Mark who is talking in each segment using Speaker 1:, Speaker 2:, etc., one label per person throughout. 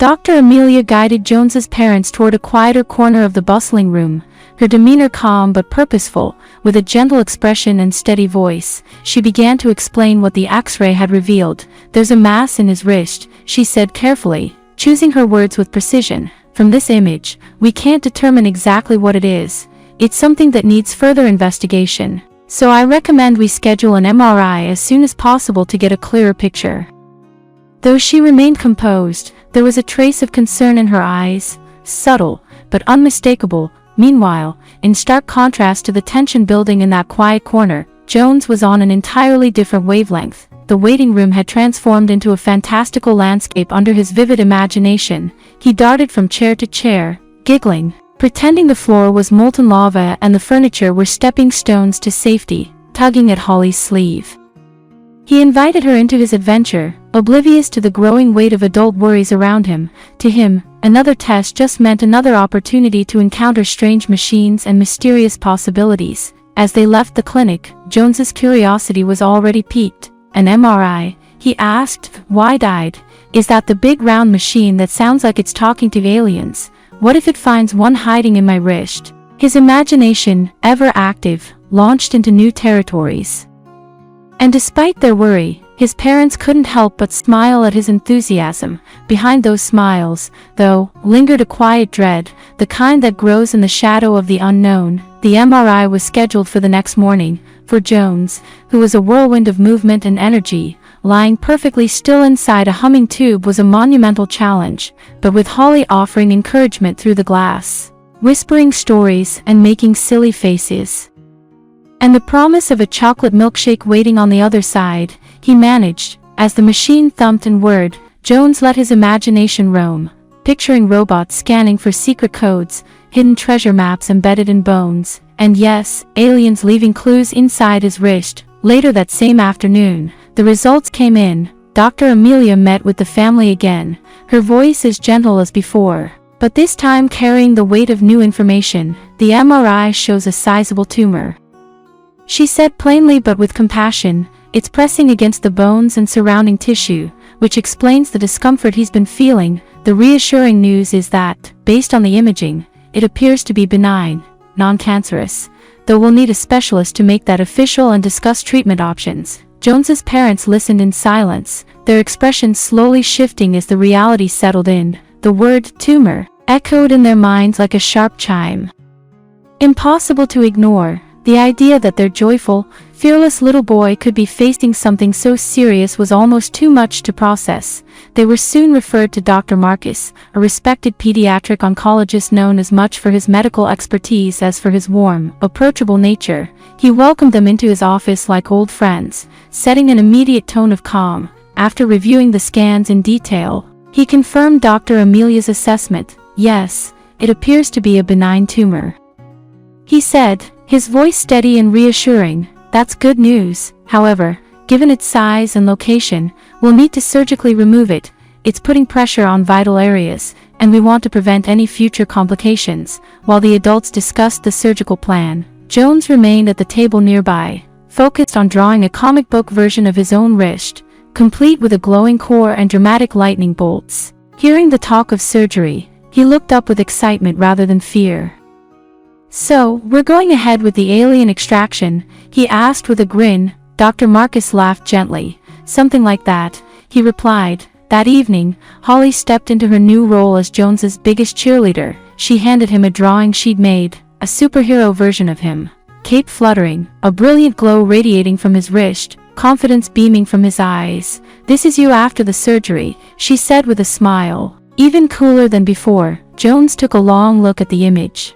Speaker 1: Dr. Amelia guided Jones's parents toward a quieter corner of the bustling room, her demeanor calm but purposeful. With a gentle expression and steady voice, she began to explain what the X-ray had revealed. "There's a mass in his wrist," she said carefully, choosing her words with precision. "From this image, we can't determine exactly what it is. It's something that needs further investigation. So I recommend we schedule an MRI as soon as possible to get a clearer picture." Though she remained composed, there was a trace of concern in her eyes, subtle but unmistakable. Meanwhile, in stark contrast to the tension building in that quiet corner, Jones was on an entirely different wavelength. The waiting room had transformed into a fantastical landscape under his vivid imagination. He darted from chair to chair, giggling, pretending the floor was molten lava and the furniture were stepping stones to safety, tugging at Holly's sleeve. He invited her into his adventure, oblivious to the growing weight of adult worries around him. To him, another test just meant another opportunity to encounter strange machines and mysterious possibilities. As they left the clinic, Jones's curiosity was already piqued. "An MRI?" he asked, wide-eyed. "Is that the big round machine that sounds like it's talking to aliens? What if it finds one hiding in my wrist?" His imagination, ever active, launched into new territories. And despite their worry, his parents couldn't help but smile at his enthusiasm. Behind those smiles, though, lingered a quiet dread, the kind that grows in the shadow of the unknown. The MRI was scheduled for the next morning. For Jones, who was a whirlwind of movement and energy, lying perfectly still inside a humming tube was a monumental challenge. But with Holly offering encouragement through the glass, whispering stories and making silly faces, and the promise of a chocolate milkshake waiting on the other side, he managed. As the machine thumped and whirred, Jones let his imagination roam, picturing robots scanning for secret codes, hidden treasure maps embedded in bones, and yes, aliens leaving clues inside his wrist. Later that same afternoon, the results came in. Dr. Amelia met with the family again, her voice as gentle as before, but this time carrying the weight of new information. "The MRI shows a sizable tumor," she said plainly but with compassion. "It's pressing against the bones and surrounding tissue, which explains the discomfort he's been feeling. The reassuring news is that, based on the imaging, it appears to be benign, non-cancerous, though we'll need a specialist to make that official and discuss treatment options." Jones's parents listened in silence, their expressions slowly shifting as the reality settled in. The word tumor echoed in their minds like a sharp chime. Impossible to ignore. The idea that their joyful, fearless little boy could be facing something so serious was almost too much to process. They were soon referred to Dr. Marcus, a respected pediatric oncologist known as much for his medical expertise as for his warm, approachable nature. He welcomed them into his office like old friends, setting an immediate tone of calm. After reviewing the scans in detail, he confirmed Dr. Amelia's assessment. "Yes, it appears to be a benign tumor," he said, his voice steady and reassuring. "That's good news. However, given its size and location, we'll need to surgically remove it. It's putting pressure on vital areas, and we want to prevent any future complications." While the adults discussed the surgical plan, Jones remained at the table nearby, focused on drawing a comic book version of his own wrist, complete with a glowing core and dramatic lightning bolts. Hearing the talk of surgery, he looked up with excitement rather than fear. "So, we're going ahead with the alien extraction?" he asked with a grin. Dr. Marcus laughed gently. "Something like that," he replied. That evening, Holly stepped into her new role as Jones's biggest cheerleader. She handed him a drawing she'd made, a superhero version of him, cape fluttering, a brilliant glow radiating from his wrist, confidence beaming from his eyes. "This is you after the surgery," she said with a smile. Even cooler than before, Jones took a long look at the image,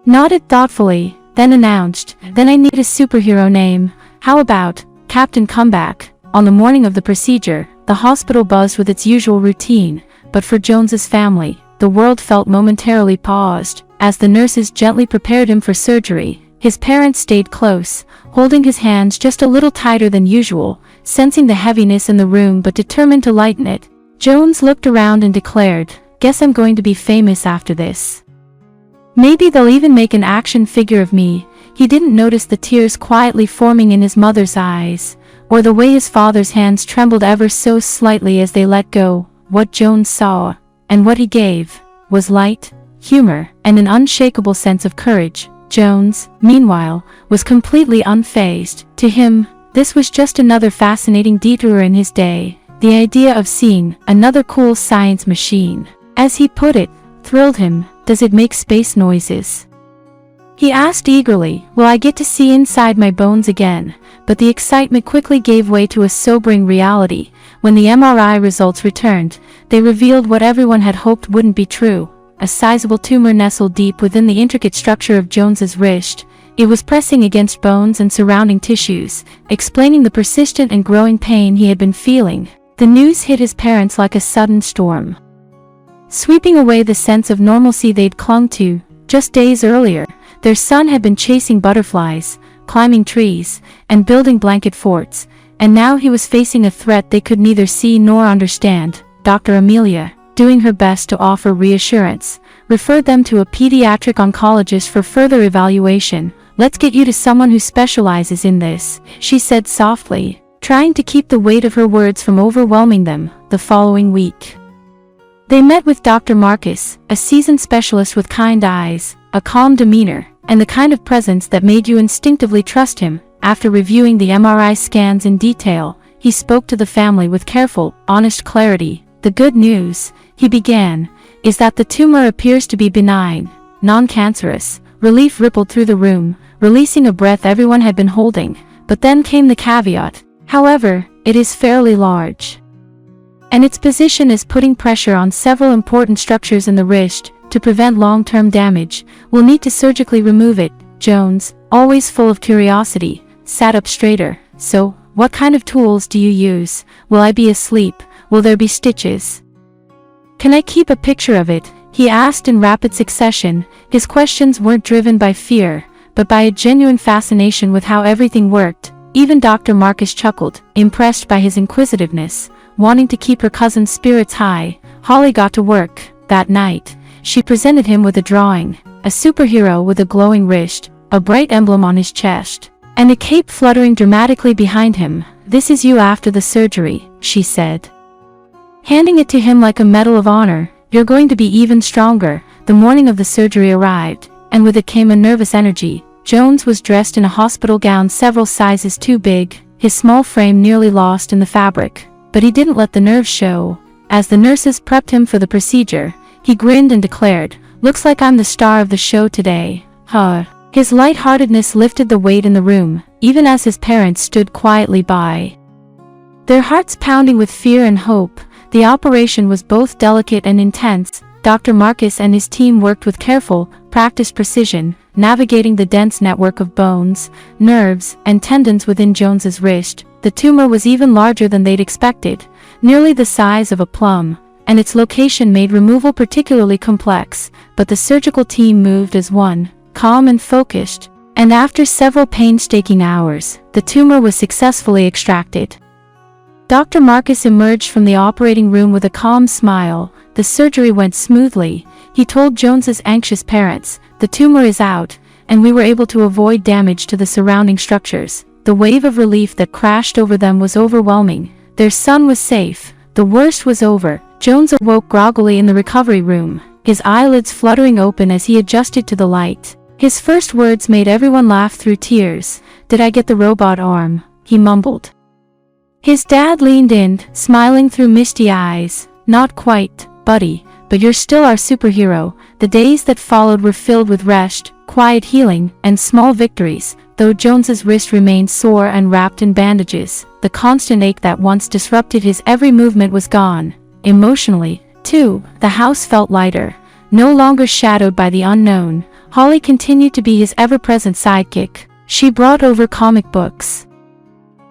Speaker 1: nodded thoughtfully, then announced, "Then I need a superhero name. How about Captain Comeback?" On the morning of the procedure, the hospital buzzed with its usual routine, but for Jones's family, the world felt momentarily paused. As the nurses gently prepared him for surgery, his parents stayed close, holding his hands just a little tighter than usual, sensing the heaviness in the room but determined to lighten it. Jones looked around and declared, "Guess I'm going to be famous after this. Maybe they'll even make an action figure of me." He didn't notice the tears quietly forming in his mother's eyes, or the way his father's hands trembled ever so slightly as they let go. What Jones saw, and what he gave was light, humor, and an unshakable sense of courage. Jones, meanwhile, was completely unfazed. To him, this was just another fascinating detour in his day. The idea of seeing another cool science machine, as he put it, thrilled him. Does it make space noises? He asked eagerly. Will I get to see inside my bones again? But the excitement quickly gave way to a sobering reality. When the MRI results returned, they revealed what everyone had hoped wouldn't be true. A sizable tumor nestled deep within the intricate structure of Jones's wrist. It was pressing against bones and surrounding tissues, explaining the persistent and growing pain he had been feeling. The news hit his parents like a sudden storm, sweeping away the sense of normalcy they'd clung to. Just days earlier, their son had been chasing butterflies, climbing trees, and building blanket forts, and now he was facing a threat they could neither see nor understand. Dr. Amelia, doing her best to offer reassurance, referred them to a pediatric oncologist for further evaluation. Let's get you to someone who specializes in this, she said softly, trying to keep the weight of her words from overwhelming them. The following week, they met with Dr. Marcus, a seasoned specialist with kind eyes, a calm demeanor, and the kind of presence that made you instinctively trust him. After reviewing the MRI scans in detail, he spoke to the family with careful, honest clarity. The good news, he began, is that the tumor appears to be benign, non-cancerous. Relief rippled through the room, releasing a breath everyone had been holding. But then came the caveat. However, it is fairly large, and its position is putting pressure on several important structures in the wrist. To prevent long-term damage, we'll need to surgically remove it. Jones, always full of curiosity, sat up straighter. So, what kind of tools do you use? Will I be asleep? Will there be stitches? Can I keep a picture of it? He asked in rapid succession. His questions weren't driven by fear, but by a genuine fascination with how everything worked. Even Dr. Marcus chuckled, impressed by his inquisitiveness. Wanting to keep her cousin's spirits high, Holly got to work. That night, she presented him with a drawing, a superhero with a glowing wrist, a bright emblem on his chest, and a cape fluttering dramatically behind him. This is you after the surgery, she said, handing it to him like a medal of honor. You're going to be even stronger. The morning of the surgery arrived, and with it came a nervous energy. Jones was dressed in a hospital gown several sizes too big, his small frame nearly lost in the fabric. But he didn't let the nerves show. As the nurses prepped him for the procedure, he grinned and declared, "Looks like I'm the star of the show today." His lightheartedness lifted the weight in the room, even as his parents stood quietly by, their hearts pounding with fear and hope. The operation was both delicate and intense. Dr. Marcus and his team worked with careful, practiced precision, navigating the dense network of bones, nerves, and tendons within Jones's wrist. The tumor was even larger than they'd expected, nearly the size of a plum, and its location made removal particularly complex. But the surgical team moved as one, calm and focused, and after several painstaking hours, the tumor was successfully extracted. Dr. Marcus emerged from the operating room with a calm smile. The surgery went smoothly, he told Jones's anxious parents. The tumor is out, and we were able to avoid damage to the surrounding structures. The wave of relief that crashed over them was overwhelming. Their son was safe. The worst was over. Jones awoke groggily in the recovery room, his eyelids fluttering open as he adjusted to the light. His first words made everyone laugh through tears. "Did I get the robot arm?" he mumbled. His dad leaned in, smiling through misty eyes. "Not quite, buddy, but you're still our superhero." The days that followed were filled with rest, quiet healing, and small victories. Though Jones's wrist remained sore and wrapped in bandages, the constant ache that once disrupted his every movement was gone. Emotionally, too, the house felt lighter, no longer shadowed by the unknown. Holly continued to be his ever-present sidekick. She brought over comic books,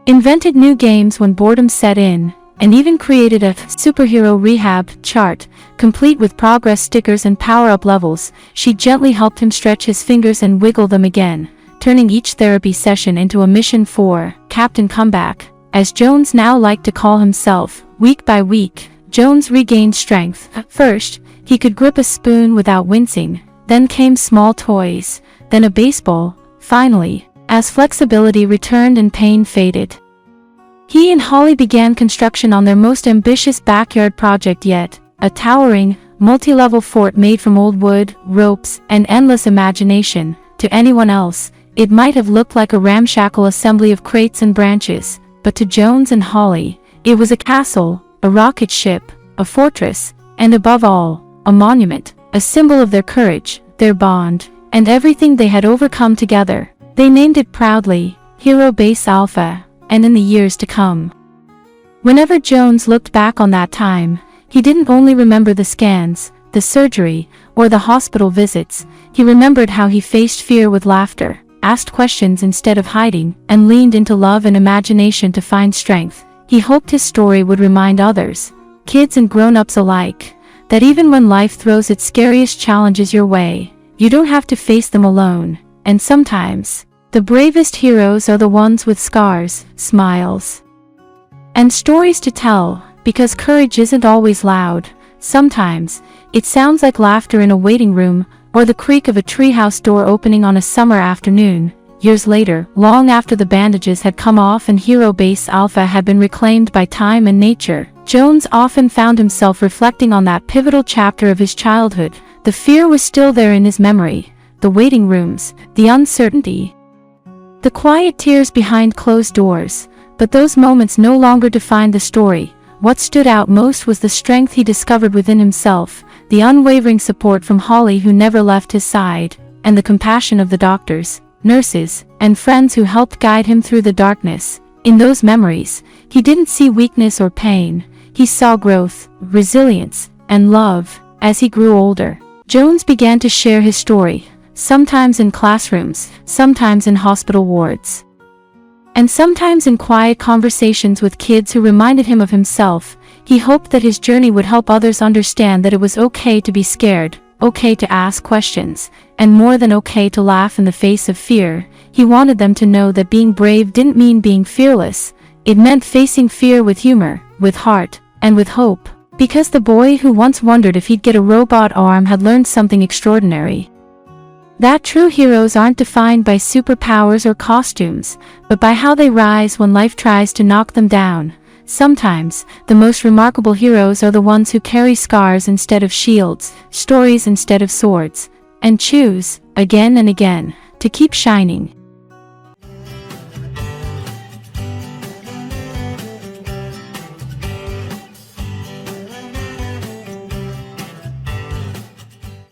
Speaker 1: invented new games when boredom set in, and even created a superhero rehab chart, complete with progress stickers and power-up levels. She gently helped him stretch his fingers and wiggle them again, turning each therapy session into a mission for Captain Comeback, as Jones now liked to call himself. Week by week, Jones regained strength. At first, he could grip a spoon without wincing, then came small toys, then a baseball. Finally, as flexibility returned and pain faded, he and Holly began construction on their most ambitious backyard project yet, a towering, multi-level fort made from old wood, ropes, and endless imagination. To anyone else, it might have looked like a ramshackle assembly of crates and branches, but to Jones and Holly, it was a castle, a rocket ship, a fortress, and above all, a monument, a symbol of their courage, their bond, and everything they had overcome together. They named it proudly, Hero Base Alpha, and in the years to come. Whenever Jones looked back on that time, he didn't only remember the scans, the surgery, or the hospital visits. He remembered how he faced fear with laughter, asked questions instead of hiding, and leaned into love and imagination to find strength. He hoped his story would remind others, kids and grown-ups alike, that even when life throws its scariest challenges your way, you don't have to face them alone. And sometimes, the bravest heroes are the ones with scars, smiles, and stories to tell, because courage isn't always loud. Sometimes, it sounds like laughter in a waiting room, or the creak of a treehouse door opening on a summer afternoon. Years later, long after the bandages had come off and Hero Base Alpha had been reclaimed by time and nature, Jones often found himself reflecting on that pivotal chapter of his childhood. The fear was still there in his memory, the waiting rooms, the uncertainty, the quiet tears behind closed doors. But those moments no longer defined the story. What stood out most was the strength he discovered within himself, the unwavering support from Holly who never left his side, and the compassion of the doctors, nurses, and friends who helped guide him through the darkness. In those memories, he didn't see weakness or pain. He saw growth, resilience, and love. As he grew older, Jones began to share his story, sometimes in classrooms, sometimes in hospital wards, and sometimes in quiet conversations with kids who reminded him of himself. He hoped that his journey would help others understand that it was okay to be scared, okay to ask questions, and more than okay to laugh in the face of fear. He wanted them to know that being brave didn't mean being fearless. It meant facing fear with humor, with heart, and with hope. Because the boy who once wondered if he'd get a robot arm had learned something extraordinary. That true heroes aren't defined by superpowers or costumes, but by how they rise when life tries to knock them down. Sometimes, the most remarkable heroes are the ones who carry scars instead of shields, stories instead of swords, and choose, again and again, to keep shining.